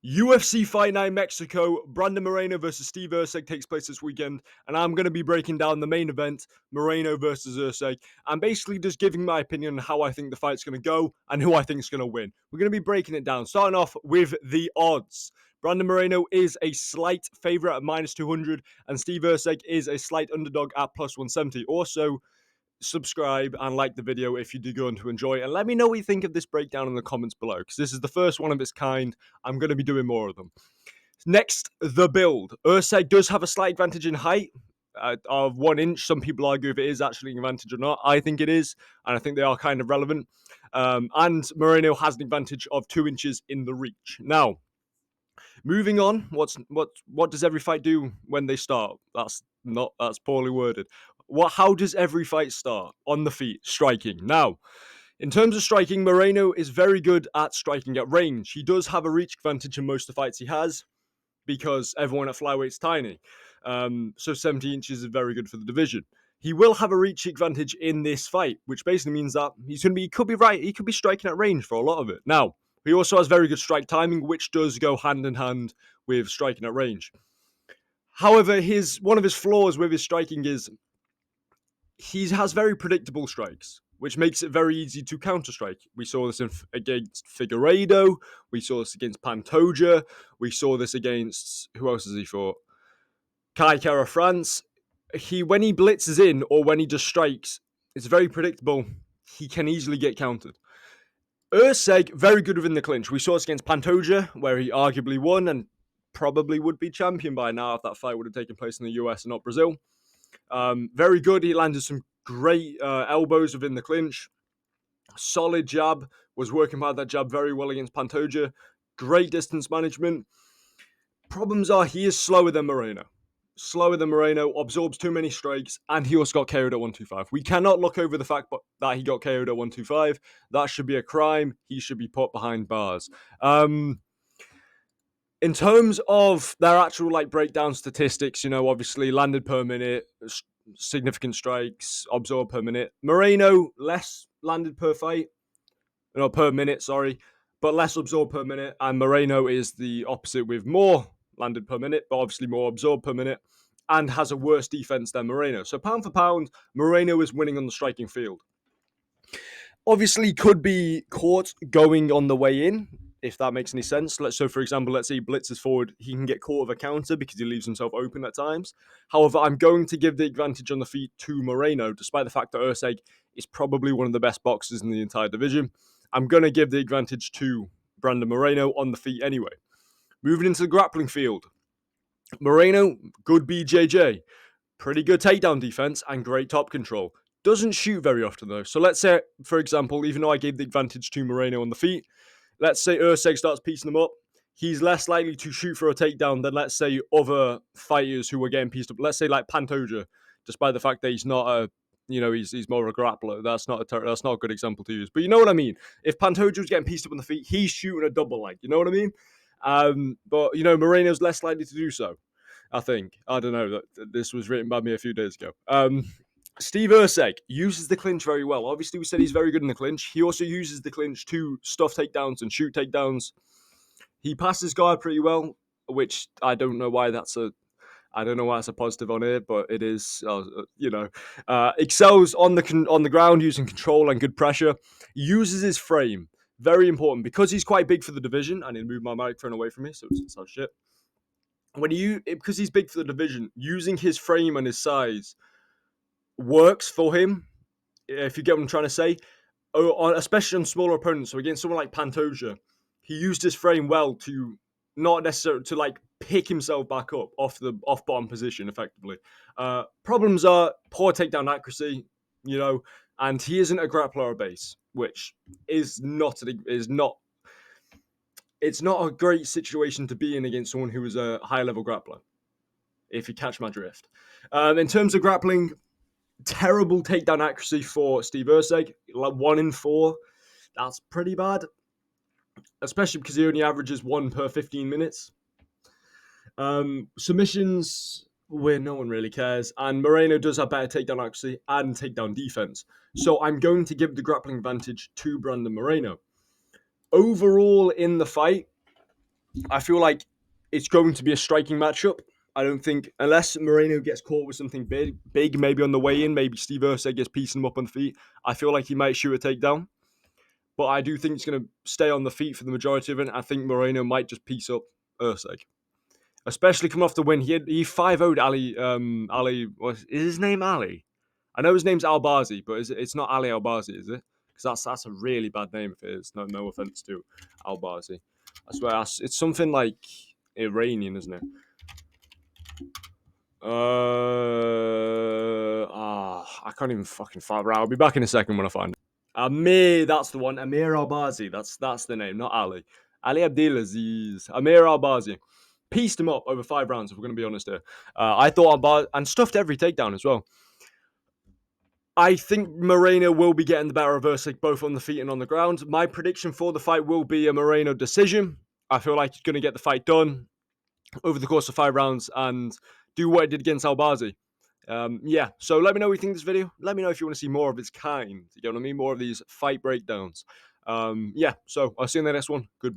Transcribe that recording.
UFC Fight Night Mexico, Brandon Moreno versus Steve Erceg takes place this weekend, and I'm going to be breaking down the main event, Moreno versus Erceg, and basically just giving my opinion on how I think the fight's going to go and who I think is going to win. We're going to be breaking it down, starting off with the odds. Brandon Moreno is a slight favorite at minus 200, and Steve Erceg is a slight underdog at plus 170. Also, subscribe and like the video if you do go on to enjoy, and let me know what you think of this breakdown in the comments below, because this is the first one of its kind. I'm going to be doing more of them. Next, the build. Erceg does have a slight advantage in height of 1 inch. Some people argue if it is actually an advantage or not. I think it is, and I think they are kind of relevant. And Moreno has an advantage of 2 inches in the reach. Now, moving on, what does every fight do when they start? That's poorly worded. How does every fight start? On the feet, striking. Now, in terms of striking, Moreno is very good at striking at range. He does have a reach advantage in most of the fights he has, because everyone at flyweight's tiny. So 70 inches is very good for the division. He will have a reach advantage in this fight, which basically means that he could be striking at range for a lot of it. Now, he also has very good strike timing, which does go hand in hand with striking at range. However, one of his flaws with his striking is he has very predictable strikes, which makes it very easy to counter-strike. We saw this against Figueiredo. We saw this against Pantoja. We saw this against, who else is he fought? Kai Kara France. When he blitzes in or when he just strikes, it's very predictable. He can easily get countered. Erceg, very good within the clinch. We saw this against Pantoja, where he arguably won and probably would be champion by now if that fight would have taken place in the US and not Brazil. Very good. He landed some great elbows within the clinch. Solid jab. Was working by that jab very well against Pantoja. Great distance management. Problems are he is slower than Moreno. Absorbs too many strikes, and he also got KO'd at 125. We cannot look over the fact that he got KO'd at 125. That should be a crime. He should be put behind bars. In terms of their actual breakdown statistics, obviously landed per minute, significant strikes, absorbed per minute. Moreno, less landed per fight. No, per minute, sorry. But less absorbed per minute. And Moreno is the opposite, with more landed per minute, but obviously more absorbed per minute, and has a worse defense than Moreno. So pound for pound, Moreno is winning on the striking field. Obviously, could be caught going on the way in, if that makes any sense. So, for example, let's say he blitzes forward, he can get caught with a counter because he leaves himself open at times. However, I'm going to give the advantage on the feet to Moreno, despite the fact that Erceg is probably one of the best boxers in the entire division. I'm going to give the advantage to Brandon Moreno on the feet anyway. Moving into the grappling field. Moreno, good BJJ. Pretty good takedown defense and great top control. Doesn't shoot very often though. So let's say, for example, even though I gave the advantage to Moreno on the feet, let's say Erceg starts piecing them up. He's less likely to shoot for a takedown than, let's say, other fighters who were getting pieced up. Let's say like Pantoja, despite the fact that he's not a, he's more of a grappler. That's not a good example to use. But you know what I mean? If Pantoja was getting pieced up on the feet, he's shooting a double leg. You know what I mean? But Moreno's less likely to do so. I think. I don't know. This was written by me a few days ago. Steve Erceg uses the clinch very well. Obviously, we said he's very good in the clinch. He also uses the clinch to stuff takedowns and shoot takedowns. He passes guard pretty well, which I don't know why that's a positive on here, but it is. Excels on the ground using control and good pressure. He uses his frame, very important, because he's quite big for the division. I need to move my microphone away from me, so it's not shit. Because he's big for the division, using his frame and his size works for him, if you get what I'm trying to say, especially on smaller opponents. So against someone like Pantoja, he used his frame well to not necessarily to pick himself back up off bottom position effectively. Problems are poor takedown accuracy, and he isn't a grappler at base, which is not. It's not a great situation to be in against someone who is a high-level grappler, if you catch my drift. In terms of grappling, terrible takedown accuracy for Steve Erceg, 1 in 4. That's pretty bad, especially because he only averages 1 per 15 minutes. Submissions, where no one really cares, and Moreno does have better takedown accuracy and takedown defense. So I'm going to give the grappling advantage to Brandon Moreno. Overall in the fight, I feel like it's going to be a striking matchup. I don't think, unless Moreno gets caught with something big, maybe on the way in, maybe Steve erceg gets piecing him up on the feet. I feel like he might shoot a takedown, but I do think he's going to stay on the feet for the majority of it. I think Moreno might just piece up erceg, especially coming off the win. He 5-0'd Ali. Ali, is his name Ali? I know his name's Albazi, but it's not Ali Albazi, is it? Because that's a really bad name if it is. No offense to Albazi. I swear, it's something like Iranian, isn't it? I can't even fucking find it. I'll be back in a second when I find it. Amir, that's the one. Amir Albazi. That's the name, not Ali. Ali Abdelaziz. Amir Albazi. Pieced him up over 5 rounds, if we're going to be honest here. I thought Albazi, and stuffed every takedown as well. I think Moreno will be getting the better of erceg both on the feet and on the ground. My prediction for the fight will be a Moreno decision. I feel like he's going to get the fight done over the course of 5 rounds and do what he did against Albazi. Yeah, so let me know what you think of this video. Let me know if you want to see more of its kind. You know what I mean? More of these fight breakdowns. Yeah, so I'll see you in the next one. Goodbye.